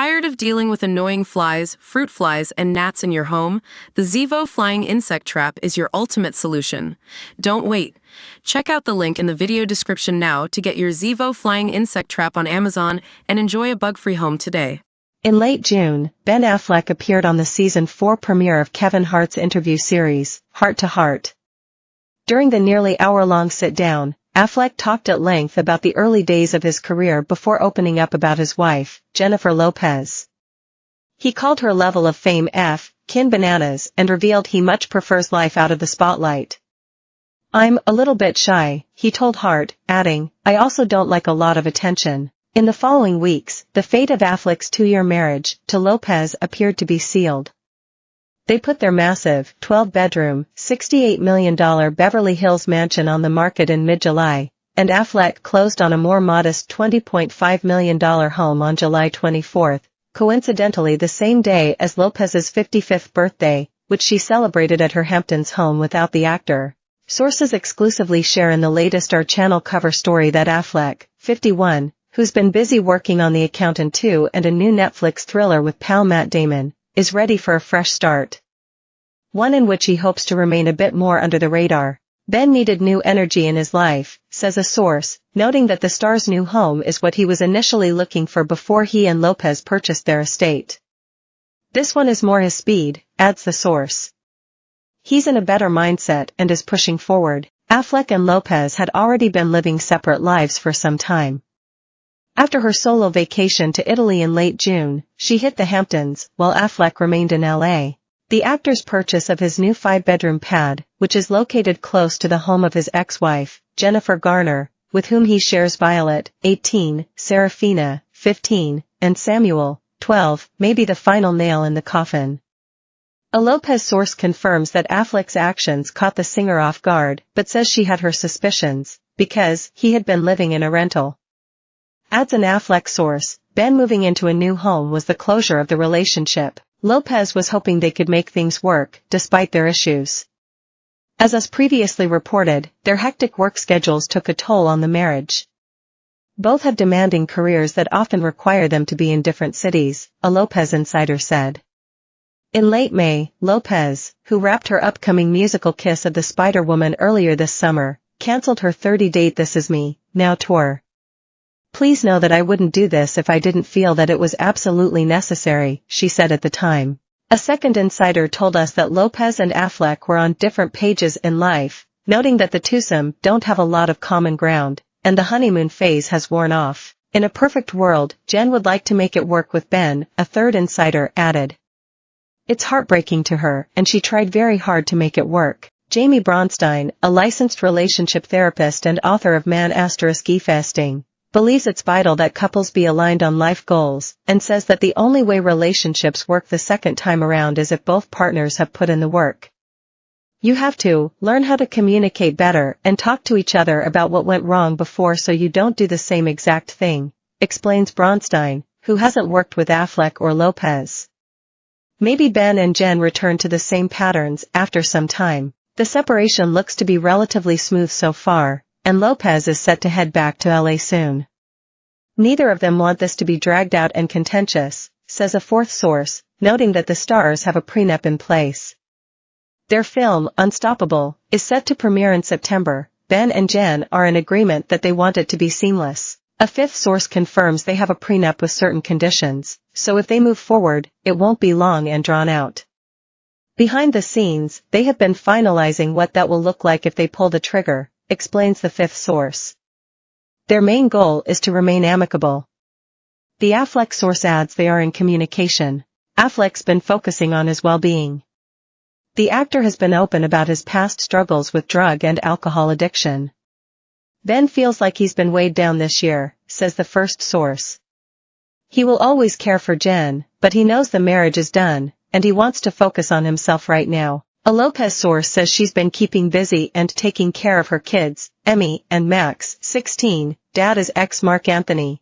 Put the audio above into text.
Tired of dealing with annoying flies, fruit flies, and gnats in your home? The Zevo Flying Insect Trap is your ultimate solution. Don't wait. Check out the link in the video description now to get your Zevo Flying Insect Trap on Amazon and enjoy a bug-free home today. In late June, Ben Affleck appeared on the Season 4 premiere of Kevin Hart's interview series, Heart to Heart. During the nearly hour-long sit-down, Affleck talked at length about the early days of his career before opening up about his wife, Jennifer Lopez. He called her level of fame F***ing bananas and revealed he much prefers life out of the spotlight. "I'm a little bit shy," he told Hart, adding, "I also don't like a lot of attention." In the following weeks, the fate of Affleck's 2-year marriage to Lopez appeared to be sealed. They put their massive, 12-bedroom, $68 million Beverly Hills mansion on the market in mid-July, and Affleck closed on a more modest $20.5 million home on July 24, coincidentally the same day as Lopez's 55th birthday, which she celebrated at her Hamptons home without the actor. Sources exclusively share in the latest Our Channel cover story that Affleck, 51, who's been busy working on The Accountant 2 and a new Netflix thriller with pal Matt Damon, is ready for a fresh start. One in which he hopes to remain a bit more under the radar. Ben needed new energy in his life, says a source, noting that the star's new home is what he was initially looking for before he and Lopez purchased their estate. "This one is more his speed," adds the source. "He's in a better mindset and is pushing forward." Affleck and Lopez had already been living separate lives for some time. After her solo vacation to Italy in late June, she hit the Hamptons, while Affleck remained in LA. The actor's purchase of his new 5-bedroom pad, which is located close to the home of his ex-wife, Jennifer Garner, with whom he shares Violet, 18, Serafina, 15, and Samuel, 12, may be the final nail in the coffin. A Lopez source confirms that Affleck's actions caught the singer off guard, but says she had her suspicions, because he had been living in a rental. Adds an Affleck source, Ben moving into a new home was the closure of the relationship. Lopez was hoping they could make things work, despite their issues. As us previously reported, their hectic work schedules took a toll on the marriage. Both have demanding careers that often require them to be in different cities, a Lopez insider said. In late May, Lopez, who wrapped her upcoming musical Kiss of the Spider-Woman earlier this summer, canceled her 30-date This Is Me Now tour. "Please know that I wouldn't do this if I didn't feel that it was absolutely necessary," she said at the time. A second insider told us that Lopez and Affleck were on different pages in life, noting that the twosome don't have a lot of common ground, and the honeymoon phase has worn off. "In a perfect world, Jen would like to make it work with Ben," a third insider added. "It's heartbreaking to her, and she tried very hard to make it work." Jamie Bronstein, a licensed relationship therapist and author of Man **** Fasting, believes it's vital that couples be aligned on life goals, and says that the only way relationships work the second time around is if both partners have put in the work. "You have to learn how to communicate better and talk to each other about what went wrong before so you don't do the same exact thing," explains Bronstein, who hasn't worked with Affleck or Lopez. Maybe Ben and Jen return to the same patterns after some time. The separation looks to be relatively smooth so far, and Lopez is set to head back to LA soon. Neither of them want this to be dragged out and contentious, says a fourth source, noting that the stars have a prenup in place. Their film, Unstoppable, is set to premiere in September. Ben and Jen are in agreement that they want it to be seamless. A fifth source confirms they have a prenup with certain conditions, so if they move forward, it won't be long and drawn out. Behind the scenes, they have been finalizing what that will look like if they pull the trigger, explains the fifth source. Their main goal is to remain amicable. The Affleck source adds they are in communication. Affleck's been focusing on his well-being. The actor has been open about his past struggles with drug and alcohol addiction. Ben feels like he's been weighed down this year, says the first source. He will always care for Jen, but he knows the marriage is done, and he wants to focus on himself right now. A Lopez source says she's been keeping busy and taking care of her kids, Emmy and Max, 16, dad is ex-Mark Anthony,